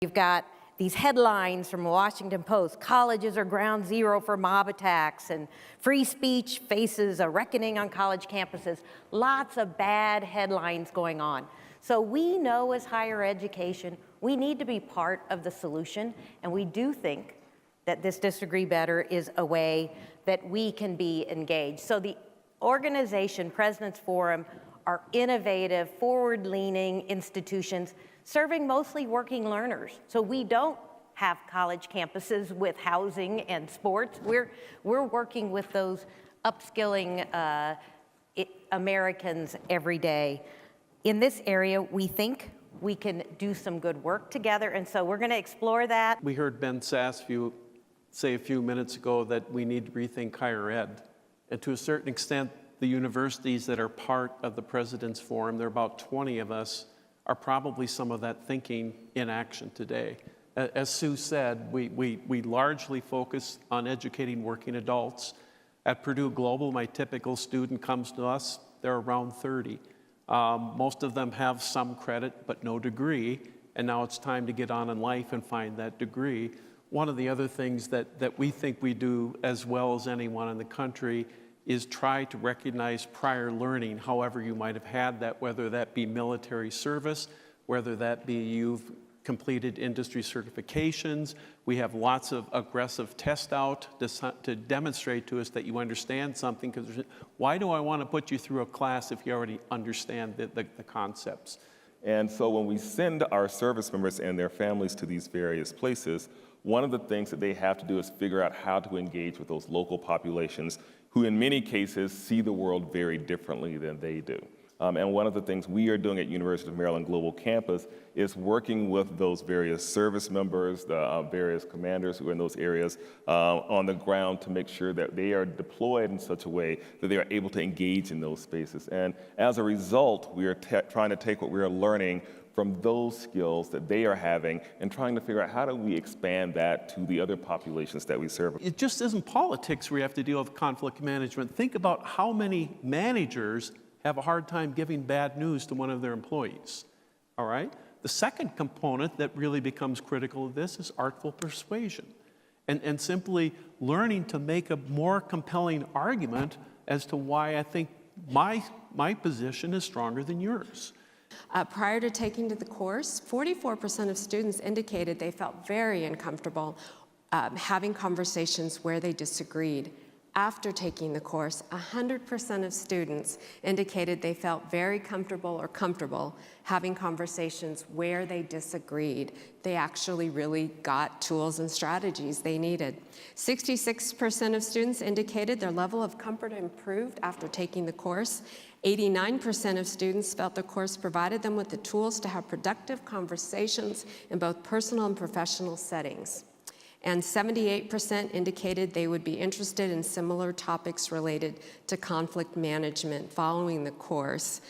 You've got these headlines from the Washington Post: colleges are ground zero for mob attacks, and free speech faces a reckoning on college campuses. Lots of bad headlines going on. So we know as higher education, we need to be part of the solution, and we do think that this Disagree Better is a way that we can be engaged. So the organization, President's Forum, are innovative, forward-leaning institutions serving mostly working learners. So we don't have college campuses with housing and sports. We're working with those upskilling Americans every day. In this area, we think we can do some good work together, and so we're going to explore that. We heard Ben Sasseview say a few minutes ago that we need to rethink higher ed. And to a certain extent, the universities that are part of the President's Forum, there are about 20 of us, are probably some of that thinking in action today. As Sue said, we largely focus on educating working adults. At Purdue Global, my typical student comes to us, they're around 30. Most of them have some credit, but no degree, and now it's time to get on in life and find that degree. One of the other things that we think we do as well as anyone in the country is try to recognize prior learning, however you might have had that, whether that be military service, whether that be you've completed industry certifications. We have lots of aggressive test out to demonstrate to us that you understand something, because why do I want to put you through a class if you already understand the concepts? And so when we send our service members and their families to these various places, one of the things that they have to do is figure out how to engage with those local populations who in many cases see the world very differently than they do. And one of the things we are doing at University of Maryland Global Campus is working with those various service members, the various commanders who are in those areas on the ground to make sure that they are deployed in such a way that they are able to engage in those spaces. And as a result, we are trying to take what we are learning from those skills that they are having and trying to figure out how do we expand that to the other populations that we serve. It just isn't politics where you have to deal with conflict management. Think about how many managers have a hard time giving bad news to one of their employees, all right? The second component that really becomes critical of this is artful persuasion, and simply learning to make a more compelling argument as to why I think my position is stronger than yours. Prior to taking the course, 44% of students indicated they felt very uncomfortable having conversations where they disagreed. After taking the course, 100% of students indicated they felt very comfortable or comfortable having conversations where they disagreed. They actually really got tools and strategies they needed. 66% of students indicated their level of comfort improved after taking the course. 89% of students felt the course provided them with the tools to have productive conversations in both personal and professional settings. And 78% indicated they would be interested in similar topics related to conflict management following the course.